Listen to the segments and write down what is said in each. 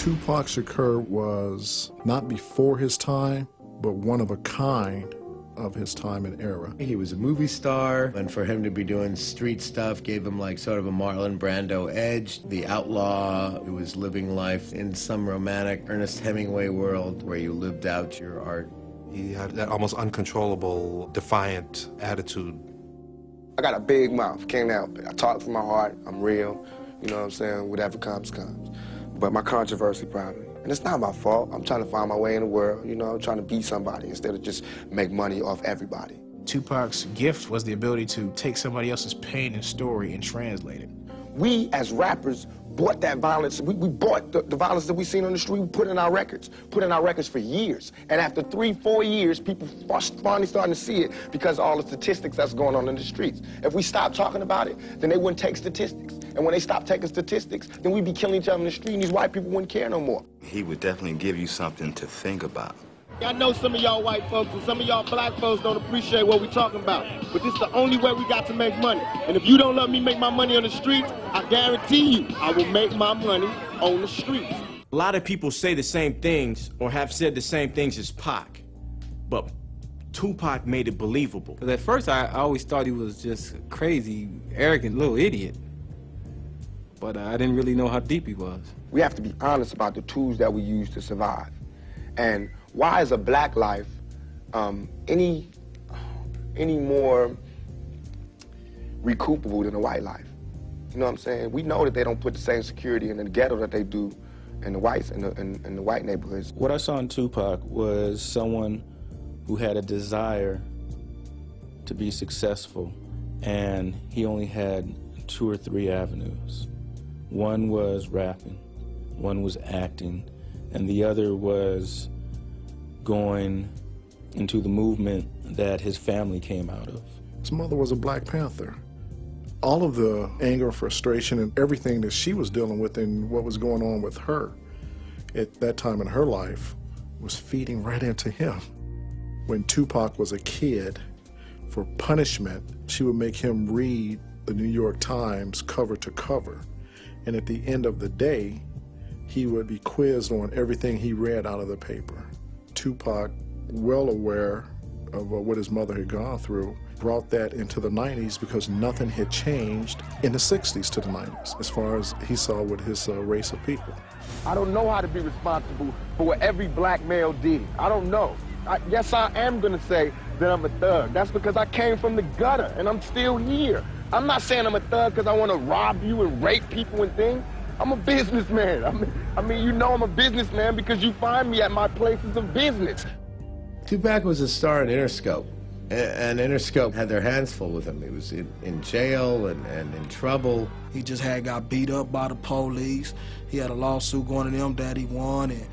Tupac Shakur was not before his time, but one of a kind of his time and era. He was a movie star, and for him to be doing street stuff gave him like sort of a Marlon Brando edge. The outlaw who was living life in some romantic Ernest Hemingway world where you lived out your art. He had that almost uncontrollable, defiant attitude. I got a big mouth, can't help it. I talk from my heart, I'm real, you know what I'm saying? Whatever comes, comes. But my controversy probably. And it's not my fault. I'm trying to find my way in the world, you know, I'm trying to be somebody instead of just make money off everybody. Tupac's gift was the ability to take somebody else's pain and story and translate it. We, as rappers, bought that violence. We bought the violence that we seen on the street, we put in our records for years. And after 3-4 years, people finally starting to see it because of all the statistics that's going on in the streets. If we stop talking about it, then they wouldn't take statistics. And when they stop taking statistics, then we'd be killing each other in the street and these white people wouldn't care no more. He would definitely give you something to think about. I know some of y'all white folks and some of y'all black folks don't appreciate what we're talking about, but this is the only way we got to make money. And if you don't let me make my money on the streets, I guarantee you I will make my money on the streets. A lot of people say the same things or have said the same things as Pac, but Tupac made it believable. Because at first I always thought he was just a crazy, arrogant little idiot, but I didn't really know how deep he was. We have to be honest about the tools that we use to survive. And why is a black life any more recoupable than a white life? You know what I'm saying? We know that they don't put the same security in the ghetto that they do in the whites in the white neighborhoods. What I saw in Tupac was someone who had a desire to be successful, and he only had 2 or 3 avenues. One was rapping, one was acting, and the other was going into the movement that his family came out of. His mother was a Black Panther. All of the anger, frustration, and everything that she was dealing with and what was going on with her at that time in her life was feeding right into him. When Tupac was a kid, for punishment, she would make him read the New York Times cover to cover. And at the end of the day, he would be quizzed on everything he read out of the paper. Tupac, well aware of what his mother had gone through, brought that into the 90s because nothing had changed in the 60s to the 90s as far as he saw with his race of people. I don't know how to be responsible for what every black male did. I don't know. Yes, I am gonna say that I'm a thug. That's because I came from the gutter and I'm still here. I'm not saying I'm a thug because I want to rob you and rape people and things. I'm a businessman. I mean, you know I'm a businessman because you find me at my places of business. Tupac was a star in Interscope, and Interscope had their hands full with him. He was in jail and in trouble. He just got beat up by the police. He had a lawsuit going to them that he won, and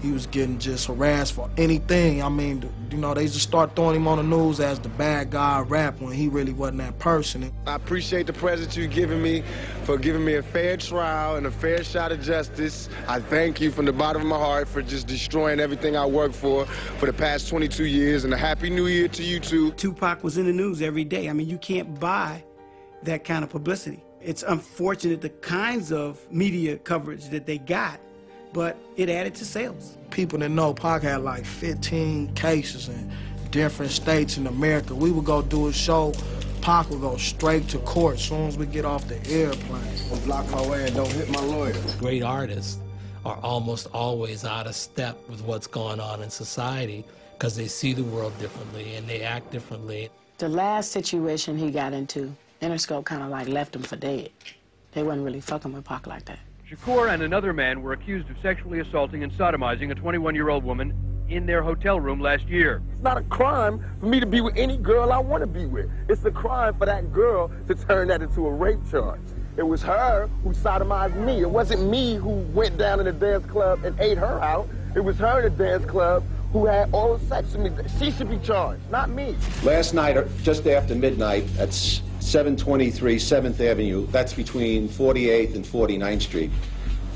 he was getting just harassed for anything. I mean, you know, they just start throwing him on the news as the bad guy rap when he really wasn't that person. I appreciate the present you've given me for giving me a fair trial and a fair shot at justice. I thank you from the bottom of my heart for just destroying everything I worked for the past 22 years, and a happy new year to you too. Tupac was in the news every day. I mean, you can't buy that kind of publicity. It's unfortunate the kinds of media coverage that they got, but it added to sales. People that know Pac had like 15 cases in different states in America. We would go do a show, Pac would go straight to court as soon as we get off the airplane. I'll block my way and don't hit my lawyer. Great artists are almost always out of step with what's going on in society because they see the world differently and they act differently. The last situation he got into, Interscope kind of like left him for dead. They wasn't really fucking with Pac like that. Shakur and another man were accused of sexually assaulting and sodomizing a 21-year-old woman in their hotel room last year. It's not a crime for me to be with any girl I want to be with. It's a crime for that girl to turn that into a rape charge. It was her who sodomized me. It wasn't me who went down in the dance club and ate her out. It was her in the dance club who had oral sex with me. She should be charged, not me. Last night, just after midnight, at 723 7th Avenue, that's between 48th and 49th Street,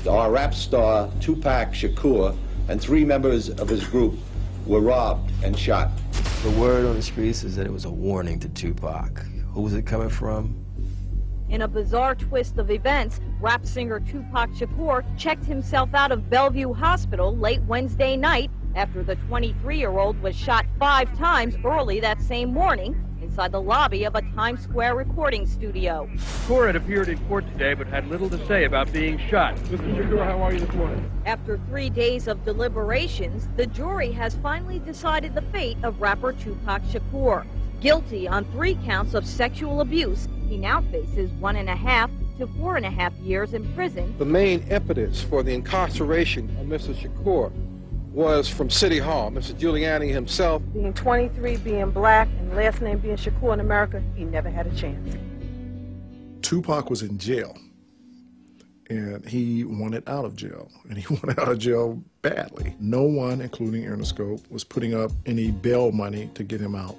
our rap star, Tupac Shakur, and 3 members of his group were robbed and shot. The word on the streets is that it was a warning to Tupac. Who was it coming from? In a bizarre twist of events, rap singer Tupac Shakur checked himself out of Bellevue Hospital late Wednesday night after the 23-year-old was shot 5 times early that same morning inside the lobby of a Times Square recording studio. Shakur had appeared in court today but had little to say about being shot. Mr. Shakur, how are you this morning? After 3 days of deliberations, the jury has finally decided the fate of rapper Tupac Shakur. Guilty on 3 counts of sexual abuse, he now faces 1.5 to 4.5 years in prison. The main impetus for the incarceration of Mr. Shakur was from City Hall. Mr. Giuliani himself. Being 23, being black, and last name being Shakur in America, he never had a chance. Tupac was in jail, and he wanted out of jail, and he wanted out of jail badly. No one, including Interscope, was putting up any bail money to get him out.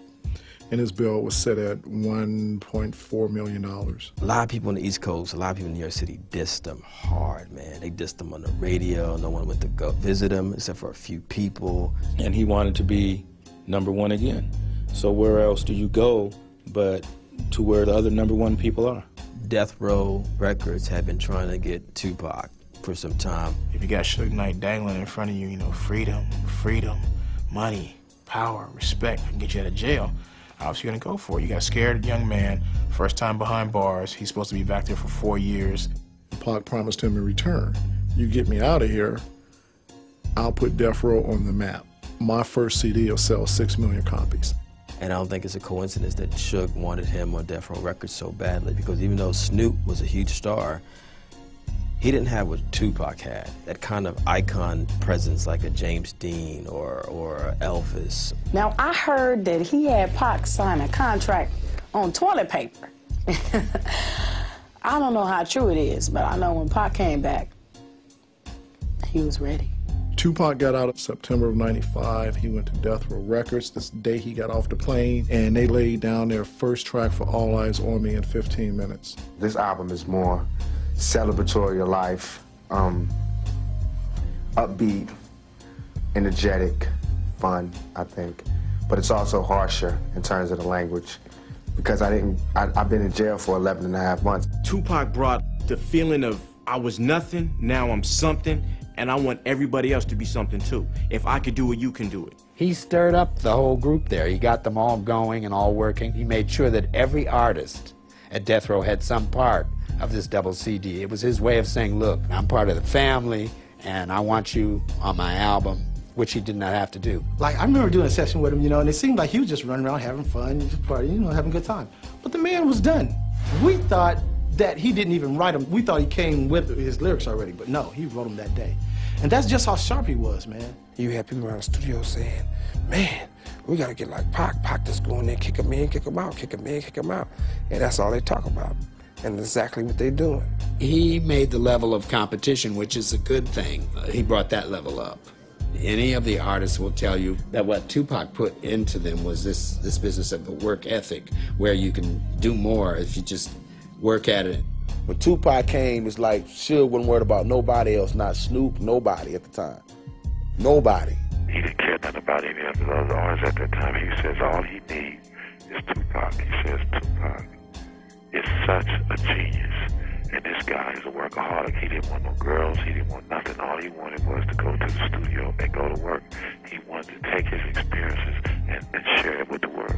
And his bill was set at $1.4 million. A lot of people on the East Coast, a lot of people in New York City dissed him hard, man. They dissed him on the radio. No one went to go visit him except for a few people. And he wanted to be #1 again. So where else do you go but to where the other #1 people are? Death Row Records had been trying to get Tupac for some time. If you got Suge Knight dangling in front of you, you know, freedom, money, power, respect, can get you out of jail. Obviously you're gonna go for it. You got a scared young man, first time behind bars. He's supposed to be back there for 4 years. Pac promised him in return, you get me out of here, I'll put Death Row on the map. My first CD will sell 6 million copies. And I don't think it's a coincidence that Suge wanted him on Death Row Records so badly, because even though Snoop was a huge star, he didn't have what Tupac had, that kind of icon presence like a James Dean or Elvis. Now, I heard that he had Pac sign a contract on toilet paper. I don't know how true it is, but I know when Pac came back, he was ready. Tupac got out in September of '95. He went to Death Row Records this day he got off the plane, and they laid down their first track for All Eyes on Me in 15 minutes. This album is more celebratory of life, upbeat, energetic, fun, I think. But it's also harsher in terms of the language because I've been in jail for 11.5 months. Tupac brought the feeling of I was nothing, now I'm something, and I want everybody else to be something too. If I could do it, you can do it. He stirred up the whole group there. He got them all going and all working. He made sure that every artist at Death Row had some part of this double CD. It was his way of saying, look, I'm part of the family, and I want you on my album, which he did not have to do. Like, I remember doing a session with him, you know, and it seemed like he was just running around having fun, just partying, you know, having a good time. But the man was done. We thought that he didn't even write them. We thought he came with his lyrics already, but no, he wrote them that day. And that's just how sharp he was, man. You had people around the studio saying, man, we gotta get like Pac. Pac just go in there, kick him in, kick him out, kick him in, kick him out. And that's all they talk about. And that's exactly what they're doing. He made the level of competition, which is a good thing. He brought that level up. Any of the artists will tell you that what Tupac put into them was this business of the work ethic, where you can do more if you just work at it. When Tupac came, it's like Suge wasn't worried about nobody else, not Snoop, nobody at the time. Nobody. He didn't care nothing about any of the other artists at that time. He says all he needs is Tupac. He says Tupac is such a genius. And this guy is a workaholic. He didn't want no girls. He didn't want nothing. All he wanted was to go to the studio and go to work. He wanted to take his experiences and share it with the world.